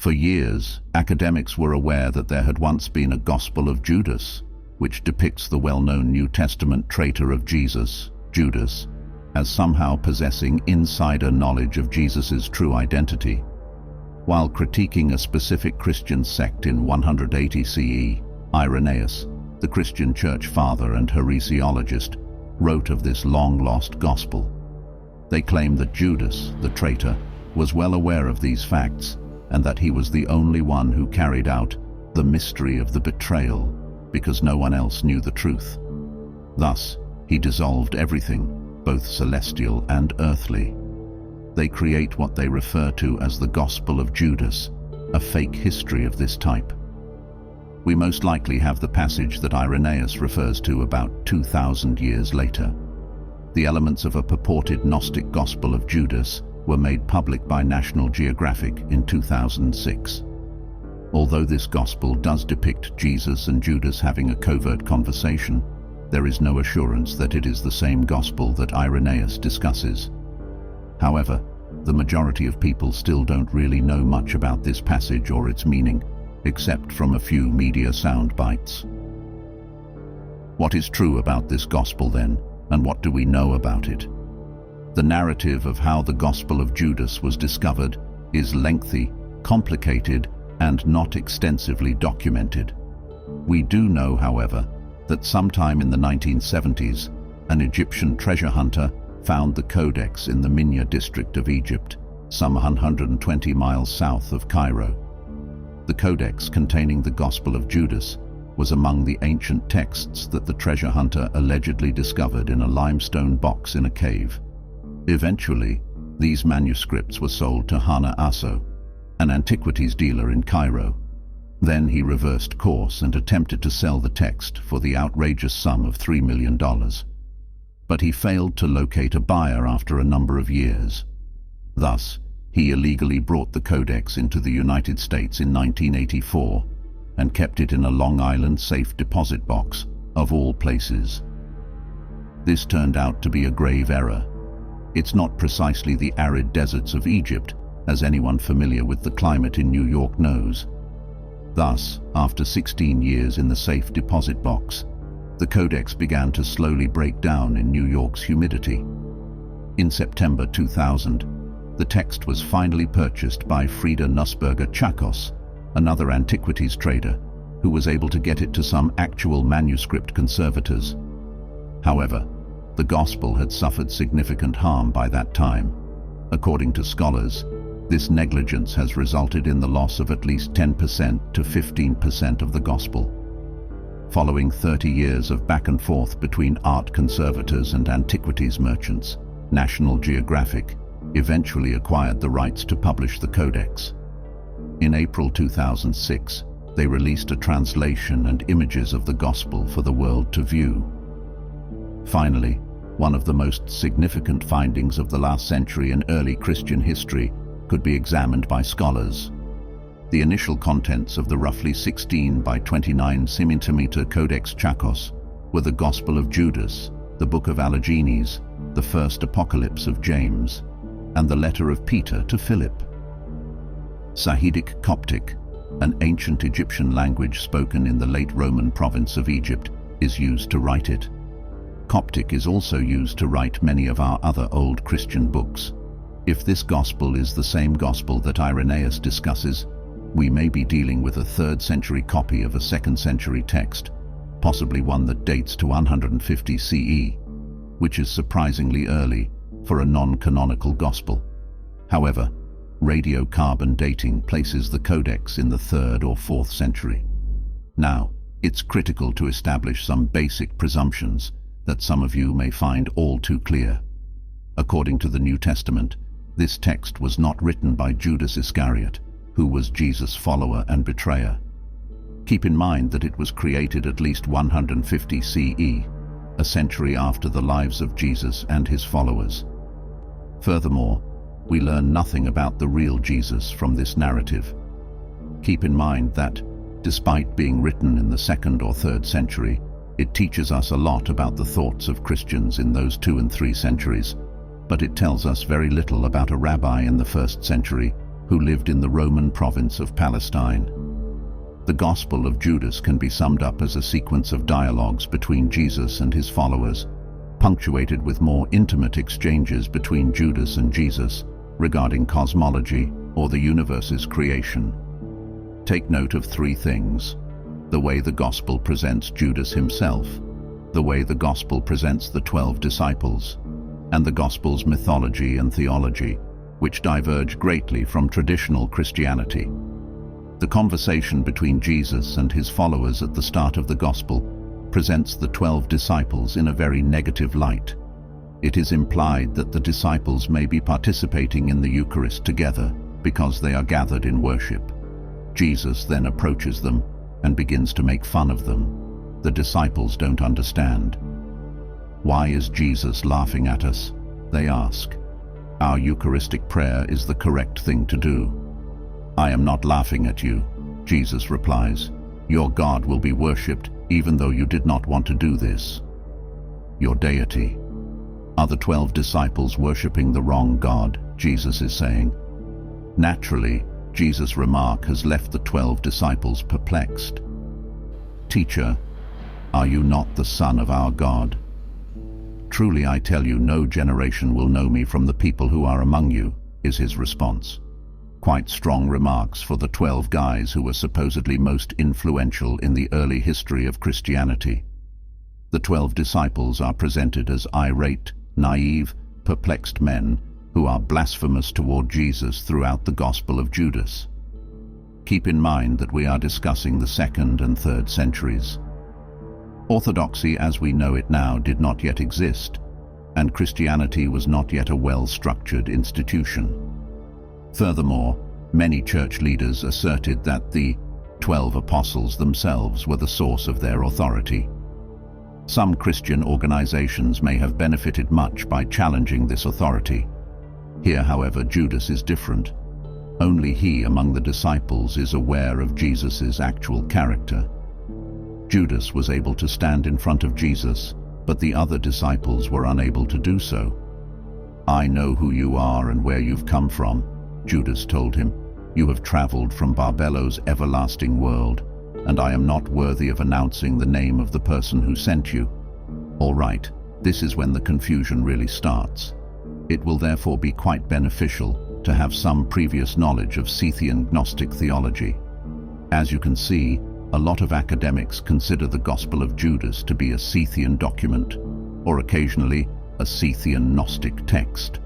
For years, academics were aware that there had once been a Gospel of Judas, which depicts the well-known New Testament traitor of Jesus, Judas, as somehow possessing insider knowledge of Jesus' true identity. While critiquing a specific Christian sect in 180 CE, Irenaeus, the Christian church father and heresiologist, wrote of this long-lost gospel. They claim that Judas, the traitor, was well aware of these facts, and that he was the only one who carried out the mystery of the betrayal, because no one else knew the truth. Thus, he dissolved everything, both celestial and earthly. They create what they refer to as the Gospel of Judas, a fake history of this type. We most likely have the passage that Irenaeus refers to about 2,000 years later. The elements of a purported Gnostic Gospel of Judas were made public by National Geographic in 2006. Although this gospel does depict Jesus and Judas having a covert conversation, there is no assurance that it is the same gospel that Irenaeus discusses. However, the majority of people still don't really know much about this passage or its meaning, except from a few media sound bites. What is true about this gospel then, and what do we know about it? The narrative of how the Gospel of Judas was discovered is lengthy, complicated, and not extensively documented. We do know, however, that sometime in the 1970s, an Egyptian treasure hunter found the codex in the Minya district of Egypt, some 120 miles south of Cairo. The codex containing the Gospel of Judas was among the ancient texts that the treasure hunter allegedly discovered in a limestone box in a cave. Eventually, these manuscripts were sold to Hana Asso, an antiquities dealer in Cairo. Then he reversed course and attempted to sell the text for the outrageous sum of $3 million. But he failed to locate a buyer after a number of years. Thus, he illegally brought the codex into the United States in 1984 and kept it in a Long Island safe deposit box, of all places. This turned out to be a grave error. It's not precisely the arid deserts of Egypt, as anyone familiar with the climate in New York knows. Thus, after 16 years in the safe deposit box, the codex began to slowly break down in New York's humidity. In September 2000, the text was finally purchased by Frida Nussberger Chakos, another antiquities trader, who was able to get it to some actual manuscript conservators. However, the gospel had suffered significant harm by that time. According to scholars, this negligence has resulted in the loss of at least 10% to 15% of the gospel. Following 30 years of back and forth between art conservators and antiquities merchants, National Geographic eventually acquired the rights to publish the codex. In April 2006, they released a translation and images of the gospel for the world to view. Finally, one of the most significant findings of the last century in early Christian history could be examined by scholars. The initial contents of the roughly 16 by 29 centimeter Codex Chakos were the Gospel of Judas, the Book of Allergenes, the First Apocalypse of James, and the Letter of Peter to Philip. Sahidic Coptic, an ancient Egyptian language spoken in the late Roman province of Egypt, is used to write it. Coptic is also used to write many of our other old Christian books. If this gospel is the same gospel that Irenaeus discusses, we may be dealing with a 3rd century copy of a 2nd century text, possibly one that dates to 150 CE, which is surprisingly early for a non-canonical gospel. However, radiocarbon dating places the codex in the 3rd or 4th century. Now, it's critical to establish some basic presumptions that some of you may find all too clear. According to the New Testament, this text was not written by Judas Iscariot, who was Jesus' follower and betrayer. Keep in mind that it was created at least 150 CE, a century after the lives of Jesus and his followers. Furthermore, we learn nothing about the real Jesus from this narrative. Keep in mind that, despite being written in the 2nd or 3rd century, it teaches us a lot about the thoughts of Christians in those 2 and 3 centuries, but it tells us very little about a rabbi in the 1st century who lived in the Roman province of Palestine. The Gospel of Judas can be summed up as a sequence of dialogues between Jesus and his followers, punctuated with more intimate exchanges between Judas and Jesus regarding cosmology or the universe's creation. Take note of three things: the way the Gospel presents Judas himself, the way the Gospel presents the 12 disciples, and the Gospel's mythology and theology, which diverge greatly from traditional Christianity. The conversation between Jesus and his followers at the start of the Gospel presents the 12 disciples in a very negative light. It is implied that the disciples may be participating in the Eucharist together because they are gathered in worship. Jesus then approaches them and begins to make fun of them. The disciples don't understand. Why is Jesus laughing at us? They ask. Our Eucharistic prayer is the correct thing to do. I am not laughing at you, Jesus replies. Your God will be worshipped even though you did not want to do this. Your deity. Are the 12 disciples worshipping the wrong God? Jesus is saying. Naturally, Jesus' remark has left the 12 disciples perplexed. Teacher, are you not the Son of our God? Truly I tell you, no generation will know me from the people who are among you, is his response. Quite strong remarks for the 12 guys who were supposedly most influential in the early history of Christianity. The 12 disciples are presented as irate, naive, perplexed men who are blasphemous toward Jesus throughout the Gospel of Judas. Keep in mind that we are discussing the 2nd and 3rd centuries. Orthodoxy as we know it now did not yet exist, and Christianity was not yet a well-structured institution. Furthermore, many church leaders asserted that the 12 apostles themselves were the source of their authority. Some Christian organizations may have benefited much by challenging this authority. Here, however, Judas is different. Only he among the disciples is aware of Jesus' actual character. Judas was able to stand in front of Jesus, but the other disciples were unable to do so. I know who you are and where you've come from, Judas told him. You have traveled from Barbello's everlasting world, and I am not worthy of announcing the name of the person who sent you. All right, this is when the confusion really starts. It will therefore be quite beneficial to have some previous knowledge of Scythian Gnostic theology. As you can see, a lot of academics consider the Gospel of Judas to be a Scythian document, or occasionally a Scythian Gnostic text.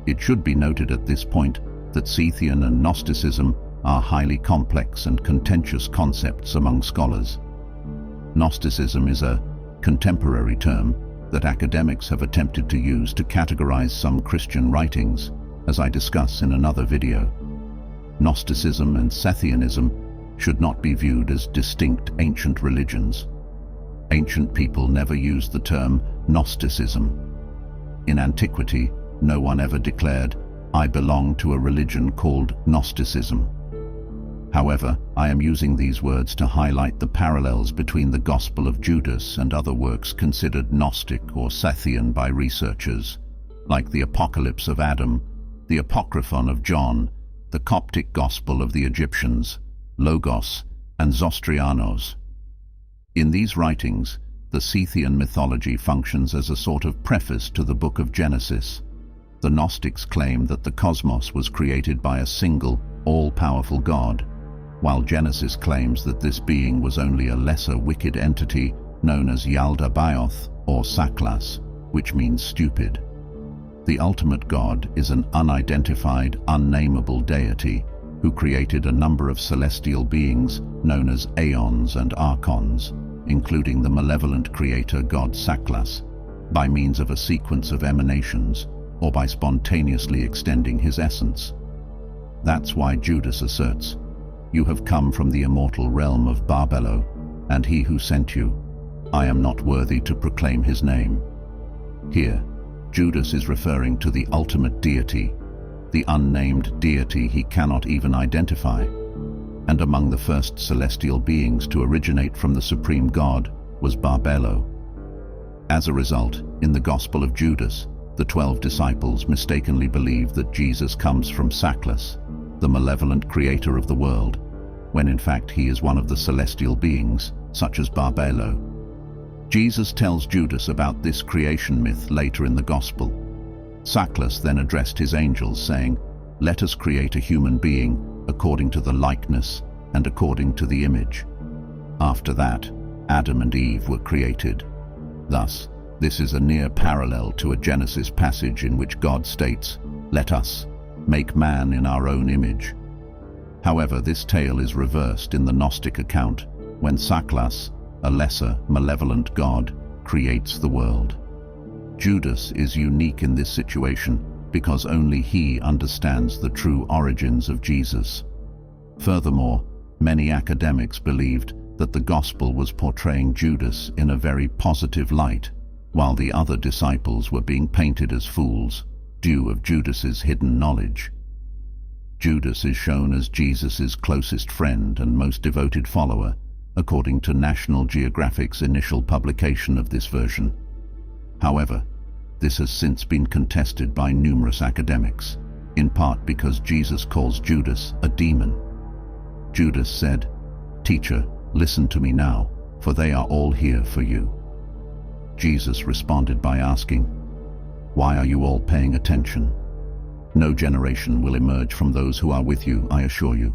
It should be noted at this point that Scythian and Gnosticism are highly complex and contentious concepts among scholars. Gnosticism is a contemporary term that academics have attempted to use to categorize some Christian writings, as I discuss in another video. Gnosticism and Scythianism should not be viewed as distinct ancient religions. Ancient people never used the term Gnosticism. In antiquity, no one ever declared, I belong to a religion called Gnosticism. However, I am using these words to highlight the parallels between the Gospel of Judas and other works considered Gnostic or Scythian by researchers, like the Apocalypse of Adam, the Apocryphon of John, the Coptic Gospel of the Egyptians, Logos, and Zostrianos. In these writings, the Scythian mythology functions as a sort of preface to the book of Genesis. The Gnostics claim that the cosmos was created by a single, all-powerful God, while Genesis claims that this being was only a lesser wicked entity known as Yaldabaoth or Saklas, which means stupid. The ultimate God is an unidentified, unnameable deity who created a number of celestial beings known as aeons and archons, including the malevolent creator god Saklas, by means of a sequence of emanations, or by spontaneously extending his essence. That's why Judas asserts, you have come from the immortal realm of Barbello, and he who sent you, I am not worthy to proclaim his name. Here, Judas is referring to the ultimate deity, the unnamed deity he cannot even identify, and among the first celestial beings to originate from the supreme God was Barbello. As a result, in the Gospel of Judas, the 12 disciples mistakenly believe that Jesus comes from Saklas, the malevolent creator of the world, when in fact he is one of the celestial beings, such as Barbelo. Jesus tells Judas about this creation myth later in the Gospel. Saclas then addressed his angels, saying, "Let us create a human being according to the likeness and according to the image." After that, Adam and Eve were created. Thus, this is a near parallel to a Genesis passage in which God states, "Let us make man in our own image." However, this tale is reversed in the Gnostic account when Saclas, a lesser, malevolent god, creates the world. Judas is unique in this situation because only he understands the true origins of Jesus. Furthermore, many academics believed that the Gospel was portraying Judas in a very positive light, while the other disciples were being painted as fools, due of Judas's hidden knowledge. Judas is shown as Jesus's closest friend and most devoted follower, according to National Geographic's initial publication of this version. However, this has since been contested by numerous academics, in part because Jesus calls Judas a demon. Judas said, "Teacher, listen to me now, for they are all here for you." Jesus responded by asking, "Why are you all paying attention? No generation will emerge from those who are with you, I assure you."